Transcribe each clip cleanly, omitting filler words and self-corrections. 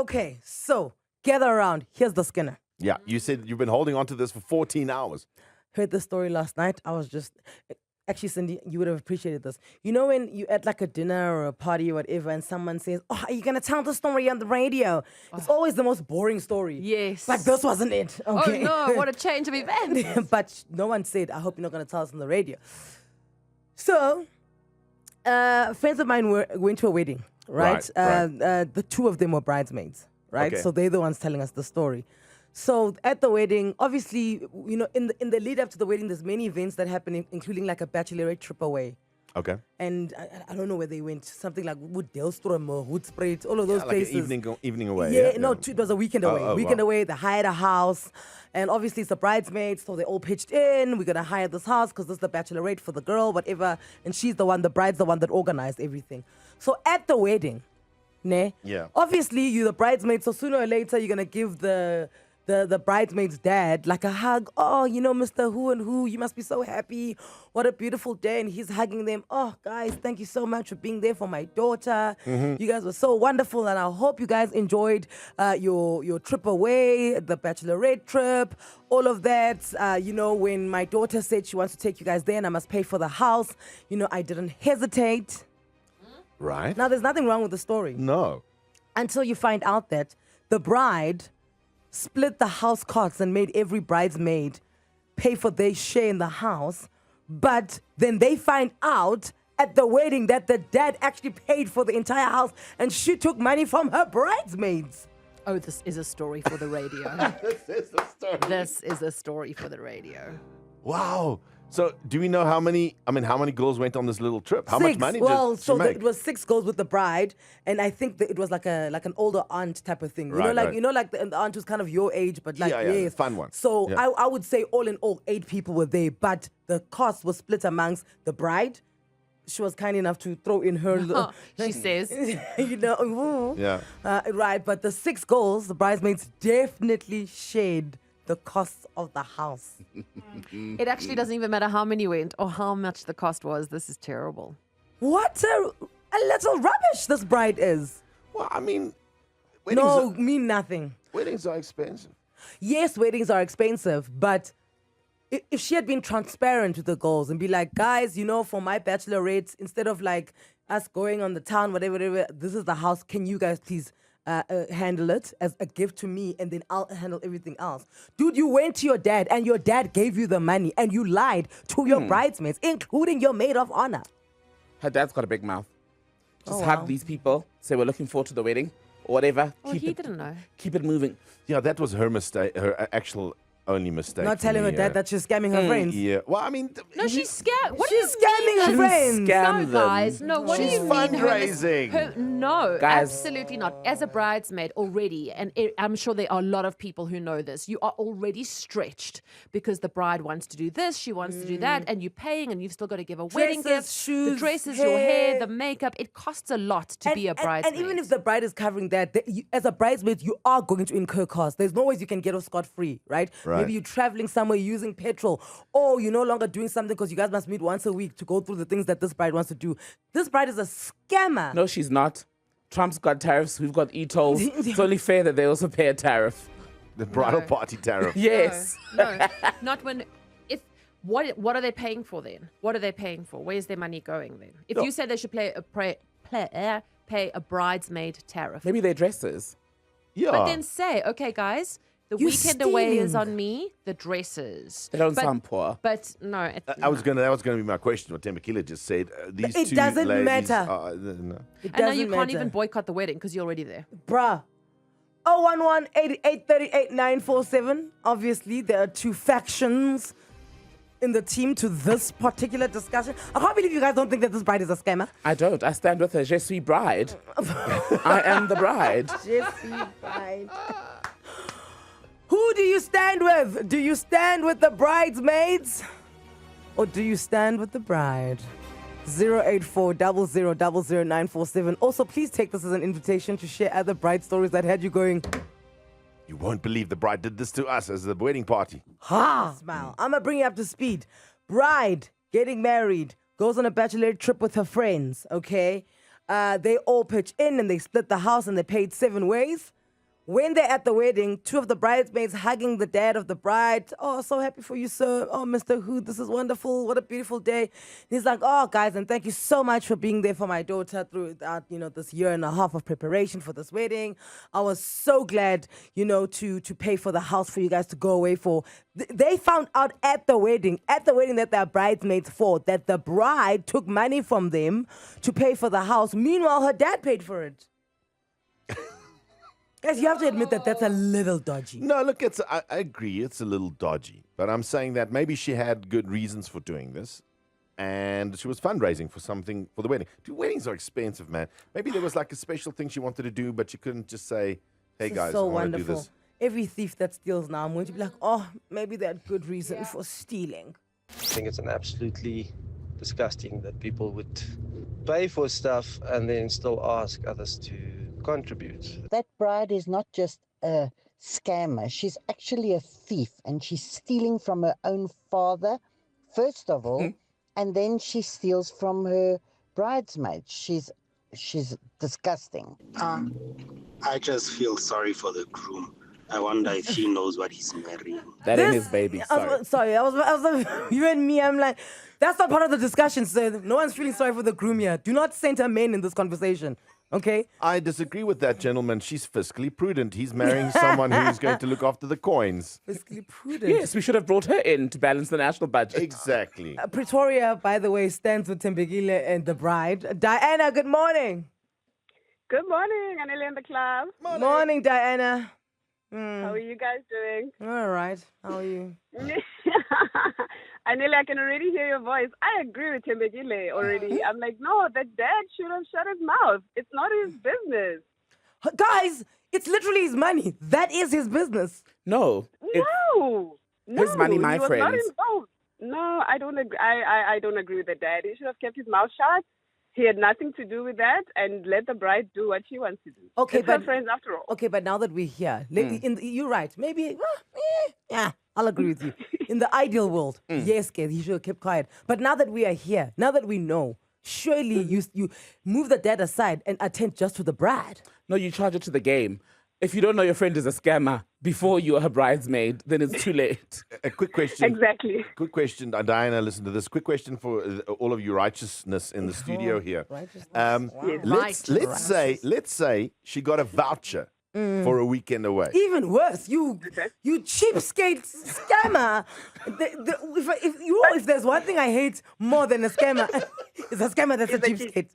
Okay, so gather around. Here's the Skinner. Yeah, you said you've been holding on to this for 14 hours. Heard the story last night. I was just... Actually, Cindy, you would have appreciated this. You know when you at like a dinner or a party or whatever and someone says, oh, are you going to tell the story on the radio? It's always the most boring story. Yes. But this wasn't it. Okay. Oh, no, what a change of events. But no one said, I hope you're not going to tell us on the radio. So, friends of mine went to a wedding, right? The two of them were bridesmaids, right? Okay. So they're the ones telling us the story. So at the wedding, obviously, you know, in the lead up to the wedding, there's many events that happen, including like a bachelorette trip away. Okay. And I don't know where they went. Something like Wooddelstrom or Hoedspruit, all of those Like places. an evening away. Yeah, no, it was a weekend away. Wow. Away, they hired a house. And obviously it's the bridesmaids, so they all pitched in. We're going to hire this house because this is the bachelorette for the girl, whatever. And she's the bride's the one that organized everything. So at the wedding, Yeah. obviously you're the bridesmaid, so sooner or later you're going to give the bridesmaid's dad like a hug. Oh, you know, Mr. Who and Who, you must be so happy. What a beautiful day. And he's hugging them. Oh, guys, thank you so much for being there for my daughter. You guys were so wonderful. And I hope you guys enjoyed your trip away, the bachelorette trip, all of that. You know, when my daughter said she wants to take you guys there and I must pay for the house, you know, I didn't hesitate. Right. Now, there's nothing wrong with the story. No. Until you find out that the bride split the house costs and made every bridesmaid pay for their share in the house. But then they find out at the wedding that the dad actually paid for the entire house and she took money from her bridesmaids. Oh, this is a story for the radio. This is the story. This is a story for the radio. Wow. So do we know how many girls went on this little trip? How much money did she make? It was 6 girls with the bride, and I think that it was like an older aunt type of thing. Right. Like the aunt who's kind of your age, but like the fun one. So Yeah. I would say all in all 8 people were there, but the cost was split amongst the bride. She was kind enough to throw in her. She says. You know. Yeah. Right, but the 6 girls, the bridesmaids, definitely shared the costs of the house. It actually doesn't even matter how many went or how much the cost was. This is terrible. What a little rubbish this bride is. Well, I mean, Mean nothing. weddings are expensive. Yes, weddings are expensive, but if she had been transparent with the girls and be like, guys, you know, for my bachelorette, instead of like us going on the town, whatever, this is the house. Can you guys please handle it as a gift to me, and then I'll handle everything else. Dude, you went to your dad and your dad gave you the money and you lied to your bridesmaids, including your maid of honor. Her dad's got a big mouth. Just Oh, hug wow. these people, say we're looking forward to the wedding, or whatever. Oh, he didn't know. Keep it moving. Yeah, that was her mistake, her actual only mistake. Not for telling her me, dad that she's scamming her friends. Yeah. Well, I mean, No, she's scared. What She's do you scamming mean? her friends. Scam No, them. guys. No, what She's do you mean? fundraising. No, Guys. absolutely not. As a bridesmaid already, and I'm sure there are a lot of people who know this, you are already stretched because the bride wants to do this, she wants to do that, and you're paying, and you've still got to give a wedding Dresses, gift, shoes, the dresses, hair. your hair, the makeup. It costs a lot to be a bridesmaid. And even if the bride is covering that, as a bridesmaid, you are going to incur costs. There's no ways you can get off scot-free, right? Right. Maybe you're traveling somewhere using petrol, or you're no longer doing something because you guys must meet once a week to go through the things that this bride wants to do. This bride is a scammer. No, she's not. Trump's got tariffs. We've got e-tolls. It's only fair that they also pay a tariff. the bridal No. party tariff. Yes. No, not when. If what are they paying for then? What are they paying for? Where's their money going then? If you say they should pay a bridesmaid tariff, Maybe they're dresses. Yeah. but then say, okay, guys, the You're weekend away is stealing. on me. The dresses. They don't But- sound poor. But no, that was gonna be my question. What Tembakila just said. These It two doesn't ladies matter. Are, no. It and now doesn't you can't even matter. boycott the wedding because you're already there. Bruh. 011-8838-947. Obviously, there are 2 factions in the team to this particular discussion. I can't believe you guys don't think that this bride is a scammer. I don't. I stand with her. Je suis bride. I am the bride. Jesse bride. Who do you stand with? Do you stand with the bridesmaids? Or do you stand with the bride? 084-0000-947. Also, please take this as an invitation to share other bride stories that had you going, You won't believe the bride did this to us as the wedding party. ha! Smile. I'm going to bring you up to speed. Bride getting married, goes on a bachelorette trip with her friends, okay? They all pitch in and they split the house and they paid 7 ways. when they're at the wedding, two of the bridesmaids hugging the dad of the bride. Oh, so happy for you, sir. Oh, Mr. Who, this is wonderful. What a beautiful day. He's like, oh, guys, and thank you so much for being there for my daughter throughout, this year and a half of preparation for this wedding. I was so glad, to pay for the house for you guys to go away for. They found out at the wedding that their bridesmaids for, that the bride took money from them to pay for the house. Meanwhile, her dad paid for it. Guys, you have to admit that that's a little dodgy. No, look, I agree, it's a little dodgy. But I'm saying that maybe she had good reasons for doing this. And she was fundraising for something for the wedding. Dude, weddings are expensive, man. Maybe there was like a special thing she wanted to do, but she couldn't just say, hey, guys, so I want to do wonderful. this. Every thief that steals now, I'm going to be like, oh, maybe they had good reason for stealing. I think it's an absolutely disgusting that people would pay for stuff and then still ask others to contribute. That bride is not just a scammer. She's actually a thief, and she's stealing from her own father, first of all, and then she steals from her bridesmaids. She's disgusting. I just feel sorry for the groom. I wonder if he knows what he's marrying. That ain't his baby. Sorry. I was you and me, I'm like, that's not part of the discussion, sir. No one's feeling sorry for the groom here. Do not center men in this conversation, okay? I disagree with that gentleman. She's fiscally prudent. He's marrying someone who's going to look after the coins. Fiscally prudent. Yes, we should have brought her in to balance the national budget. Exactly. Pretoria, by the way, stands with Tembekile and the bride. Diana, good morning. Good morning, Anele in the club. Morning, Diana. How are you guys doing? All right. How are you? Anele, I can already hear your voice. I agree with Tembekile already. I'm like, no, the dad should have shut his mouth. It's not his business. Guys, it's literally his money. That is his business. No. No. His money, my he was friends. not involved. No, I don't agree. I don't agree with the dad. He should have kept his mouth shut. He had nothing to do with that, and let the bride do what she wants to do. Okay, it's her friends after all. Okay, but now that we're here, you're right. Maybe, yeah, I'll agree with you. In the ideal world, yes, kid, he should have kept quiet. But now that we are here, now that we know, surely you move the dad aside and attend just to the bride. No, you charge it to the game. If you don't know your friend is a scammer before you are her bridesmaid, then it's too late. A quick question. Exactly. Quick question. Diana, listen to this. Quick question for all of you righteousness in the studio here. Let's say she got a voucher for a weekend away. Even worse, you cheapskate scammer. If there's one thing I hate more than a scammer, it's a scammer that's a cheapskate.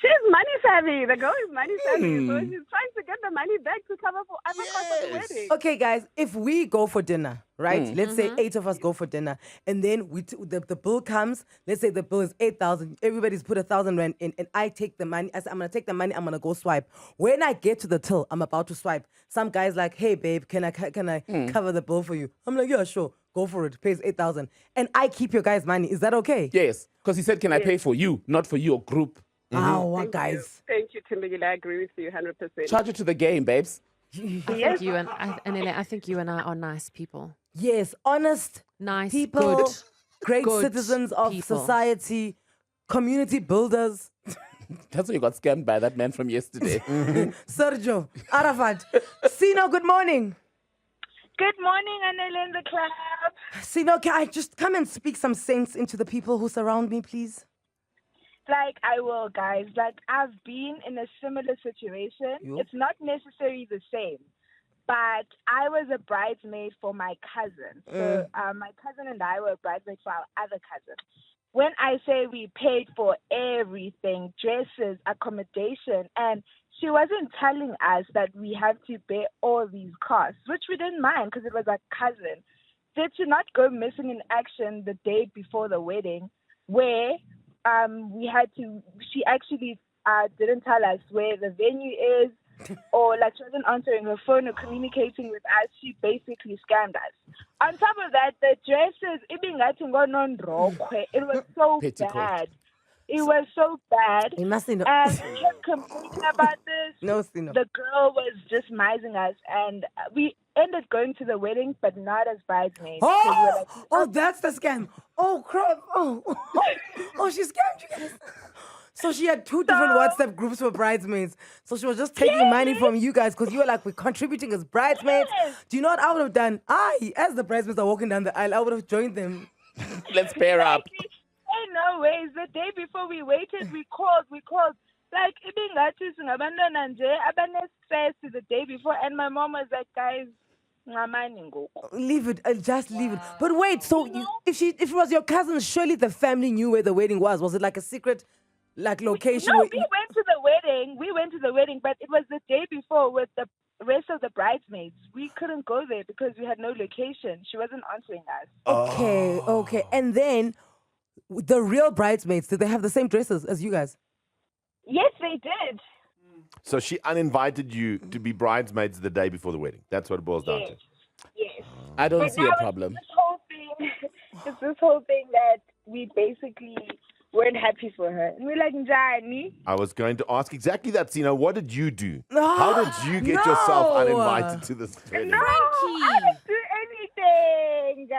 She's money savvy. The girl is money savvy. So she's trying to get the money back to cover for other costs of the wedding. Okay, guys, if we go for dinner, right? Let's say 8 of us go for dinner, and then the bill comes. Let's say the bill is 8,000. Everybody's put 1,000 rand in, and I take the money. I say, I'm gonna take the money. I'm gonna go swipe. When I get to the till, I'm about to swipe. Some guy's like, "Hey, babe, can I cover the bill for you?" I'm like, "Yeah, sure. Go for it. Pays 8,000, and I keep your guys' money. Is that okay?" Yes, because he said, "Can I pay for you, not for your group?" Guys. Thank you, Tembekile. I agree with you 100%. Charge it to the game, babes. Anele, I think you and I are nice people. Yes, honest, Nice, people, good, great good citizens of people. society, community builders. That's why you got scammed by that man from yesterday. Sergio, Arafat. Sino, good morning. Good morning, Anele in the club. Sino, can I just come and speak some sense into the people who surround me, please? Like, I will, guys. Like, I've been in a similar situation. It's not necessarily the same, but I was a bridesmaid for my cousin. So my cousin and I were bridesmaids for our other cousin. When I say we paid for everything, dresses, accommodation, and she wasn't telling us that we have to bear all these costs, which we didn't mind because it was our cousin. Did she not go missing in action the day before the wedding, where she actually didn't tell us where the venue is, or like she wasn't answering her phone or communicating with us. She basically scammed us. On top of that, the dresses, it was so bad. It was so bad. You must know. And we kept complaining about this. No, Sino. The girl was just mising us, and we ended going to the wedding, but not as bridesmaids. Oh, that's the scam. Oh, crap. Oh, she scammed you guys. So she had two different WhatsApp groups for bridesmaids. So she was just taking money from you guys because you were like, we're contributing as bridesmaids. Yes. Do you know what I would have done? As the bridesmaids are walking down the aisle, I would have joined them. Let's pair up. Ain't no ways. The day before we waited, we called. Like, ibingathi singabantwana nje abane-stress the day before. And my mom was like, guys, ngamani ngoku. Leave it, just leave it. But wait, so if it was your cousin, surely the family knew where the wedding was. Was it like a secret, like location? No, where we went to the wedding. But it was the day before with the rest of the bridesmaids. We couldn't go there because we had no location. She wasn't answering us. Okay. And then the real bridesmaids, did they have the same dresses as you guys? Yes, they did. So she uninvited you to be bridesmaids the day before the wedding. That's what it boils down to. Yes. I don't But see now a problem. It's this whole thing that we basically weren't happy for her. And we're like, Njani? I was going to ask exactly that, Sina. What did you do? How did you get yourself uninvited to this wedding? No, I didn't do anything.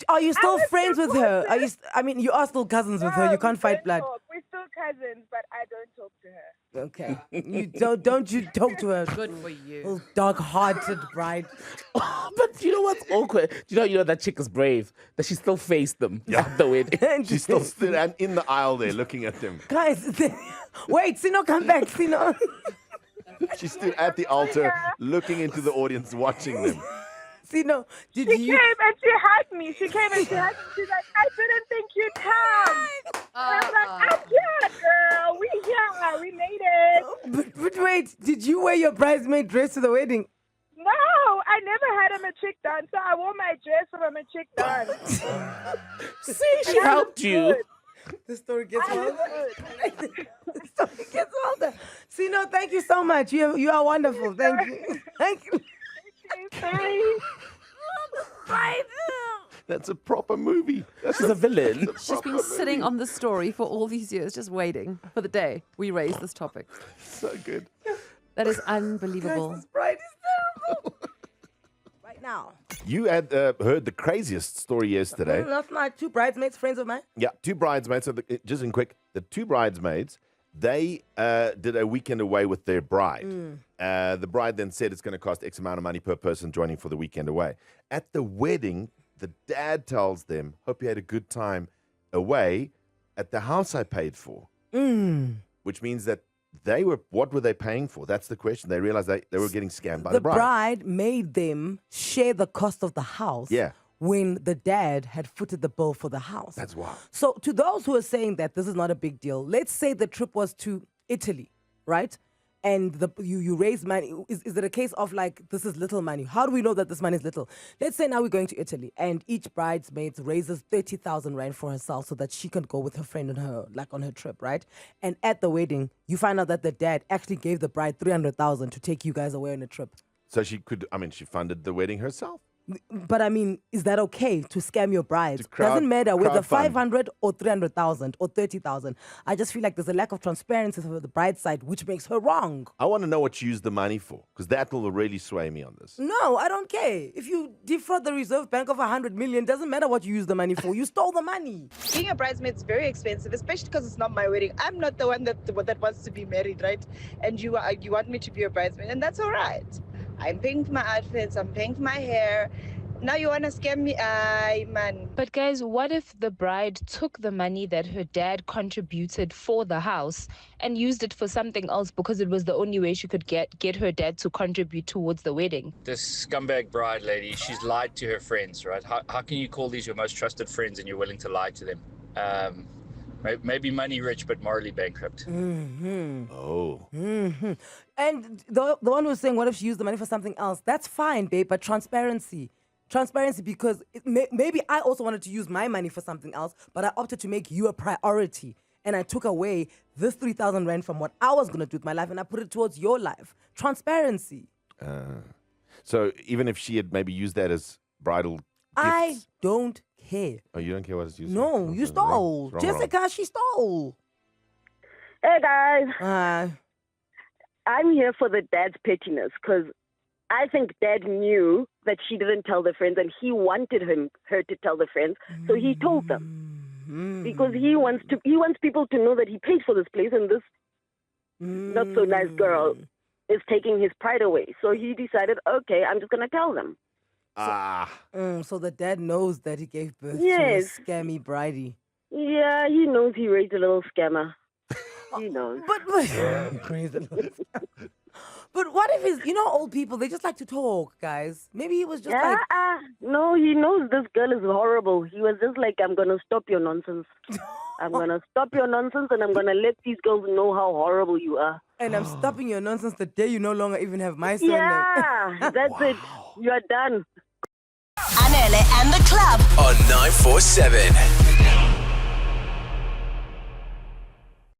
Are you still was friends with her? Are you? You are still cousins with her. You can't fight blood. We're still cousins, but I don't talk to her. Okay. You don't you talk to her. Good for you. Oh, dark-hearted bride. But you know what's awkward? You know that chick is brave. That she still faced them at the wedding. She still stood in the aisle there looking at them. Guys, wait, Sino, come back, Sino. She stood at the altar looking into the audience watching them. Sino, did She you? came and she hugged me. She's like, I didn't think you'd come. And I was like, I'm here, girl. We made it. But wait, did you wear your bridesmaid dress to the wedding? No, I never had a matric done, so I wore my dress from a matric done. See, she helped you. The story gets wilder. The story gets wilder. Sino, thank you so much. You are wonderful. Thank you. Thank you. That's a proper movie. She's a villain. She's been sitting on the story for all these years, just waiting for the day we raise this topic. So good. That is unbelievable. Guys, this bride is terrible. Right now. You had heard the craziest story yesterday. Last night, two bridesmaids, friends of mine. Yeah, two bridesmaids. So just in quick, the two bridesmaids, they did a weekend away with their bride. The bride then said it's going to cost X amount of money per person joining for the weekend away. At the wedding, the dad tells them, hope you had a good time away at the house I paid for. Which means that what were they paying for? That's the question. They realized they were getting scammed by the bride. The bride made them share the cost of the house. Yeah. When the dad had footed the bill for the house. That's wild. So to those who are saying that this is not a big deal, let's say the trip was to Italy, right? And you raise money. Is it a case of like, this is little money? How do we know that this money is little? Let's say now we're going to Italy and each bridesmaid raises 30,000 rand for herself so that she can go with her friend on her trip, right? And at the wedding, you find out that the dad actually gave the bride 300,000 to take you guys away on a trip. So she funded the wedding herself. But is that okay to scam your brides? To Doesn't matter whether crowdfund. 500 or 300,000 or 30,000. I just feel like there's a lack of transparency for the bride's side, which makes her wrong. I want to know what you used the money for, because that will really sway me on this. No, I don't care. If you defraud the Reserve Bank of 100 million, doesn't matter what you use the money for. You stole the money. Being a bridesmaid is very expensive, especially because it's not my wedding. I'm not the one that wants to be married, right? And you want me to be a bridesmaid, and that's all right. I'm paying for my outfits. I'm paying for my hair. Now you want to scam me? Man. But guys, what if the bride took the money that her dad contributed for the house and used it for something else because it was the only way she could get her dad to contribute towards the wedding? This scumbag bride lady, she's lied to her friends, right? How can you call these your most trusted friends and you're willing to lie to them? Maybe money rich, but morally bankrupt. Oh. And the one who's saying, what if she used the money for something else? That's fine, babe, but transparency. Transparency, because maybe I also wanted to use my money for something else, but I opted to make you a priority. And I took away this 3,000 rand from what I was going to do with my life and I put it towards your life. Transparency. So even if she had maybe used that as bridal gifts. I don't care. Oh, you don't care what it's used No, for? you stole. Wrong. Jessica, she stole. Hey, guys. I'm here for the dad's pettiness because I think dad knew that she didn't tell the friends and he wanted her to tell the friends, so he told them. because he wants people to know that he pays for this place, and this not so nice girl is taking his pride away. So he decided, okay, I'm just gonna tell them. So the dad knows that he gave birth Yes. to a scammy bridie. Yeah, he knows he raised a little scammer. He knows. But what if he's, old people, they just like to talk, guys. Maybe he was just like... No, he knows this girl is horrible. He was just like, I'm going to stop your nonsense. I'm going to stop your nonsense, and I'm going to let these girls know how horrible you are. And I'm stopping your nonsense the day you no longer even have my surname. Yeah, that's it. You are done. Anele and the club on 947.